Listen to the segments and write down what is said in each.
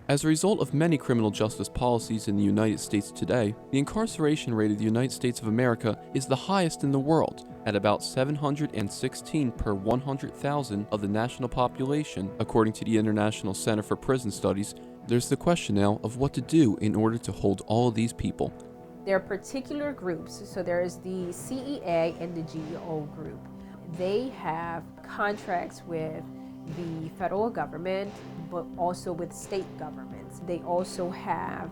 As a result of many criminal justice policies in the United States today, the incarceration rate of the United States of America is the highest in the world, at about 716 per 100,000 of the national population, according to the International Center for Prison Studies. There's the question now of what to do in order to hold all of these people. There are particular groups, so there's the CEA and the GEO group. They have contracts with the federal government, but also with state governments. They also have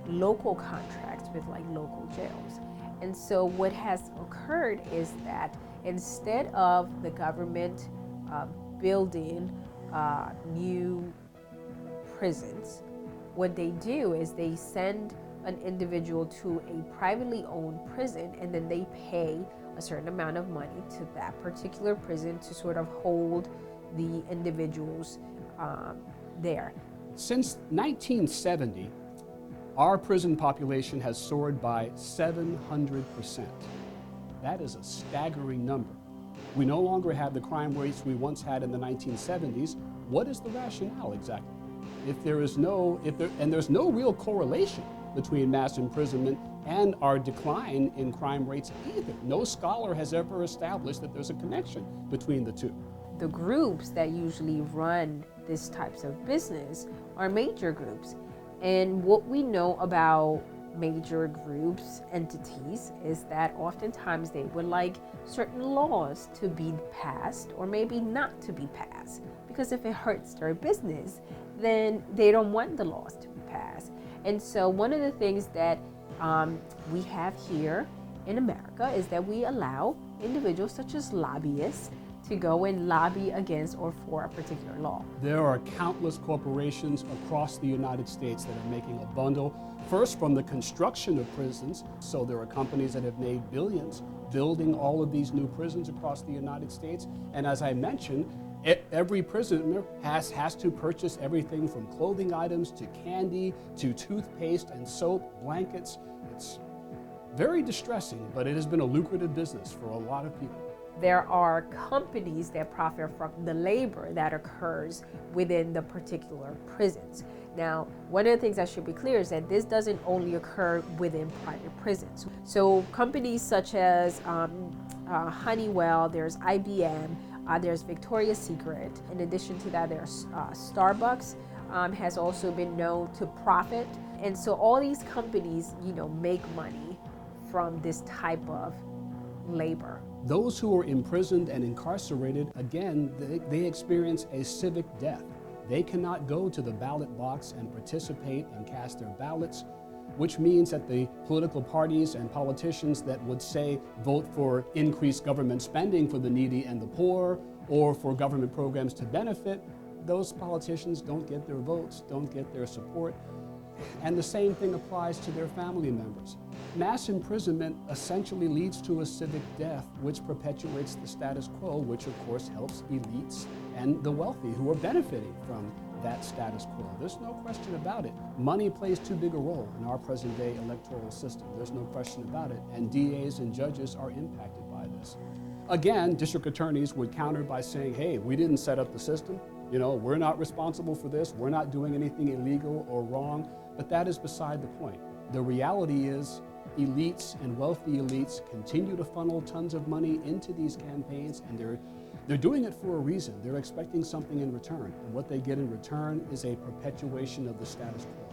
local contracts with like local jails. And so what has occurred is that instead of the government building new prisons, what they do is they send an individual to a privately owned prison, and then they pay a certain amount of money to that particular prison to sort of hold the individuals there. Since 1970, our prison population has soared by 700%. That is a staggering number. We no longer have the crime rates we once had in the 1970s. What is the rationale exactly? There's no real correlation between mass imprisonment and our decline in crime rates either. No scholar has ever established that there's a connection between the two. The groups that usually run these types of business are major groups. And what we know about major groups, entities, is that oftentimes they would like certain laws to be passed or maybe not to be passed. Because if it hurts their business, then they don't want the laws to be passed. And so one of the things that we have here in America is that we allow individuals such as lobbyists to go and lobby against or for a particular law. There are countless corporations across the United States that are making a bundle, first from the construction of prisons. So there are companies that have made billions building all of these new prisons across the United States. And as I mentioned, every prisoner has to purchase everything from clothing items to candy to toothpaste and soap, blankets. It's very distressing, but it has been a lucrative business for a lot of people. There are companies that profit from the labor that occurs within the particular prisons. Now, one of the things that should be clear is that this doesn't only occur within private prisons. So companies such as Honeywell, there's IBM, there's Victoria's Secret. In addition to that, there's Starbucks has also been known to profit. And so all these companies, make money from this type of labor. Those who are imprisoned and incarcerated, again, they experience a civic death. They cannot go to the ballot box and participate and cast their ballots, which means that the political parties and politicians that would say vote for increased government spending for the needy and the poor, or for government programs to benefit, those politicians don't get their votes, don't get their support. And the same thing applies to their family members. Mass imprisonment essentially leads to a civic death, which perpetuates the status quo, which of course helps elites and the wealthy who are benefiting from that status quo. There's no question about it. Money plays too big a role in our present-day electoral system. There's no question about it. And DAs and judges are impacted by this. Again, district attorneys would counter by saying, hey, we didn't set up the system. We're not responsible for this. We're not doing anything illegal or wrong. But that is beside the point. The reality is elites and wealthy elites continue to funnel tons of money into these campaigns, and they're doing it for a reason. They're expecting something in return. And what they get in return is a perpetuation of the status quo.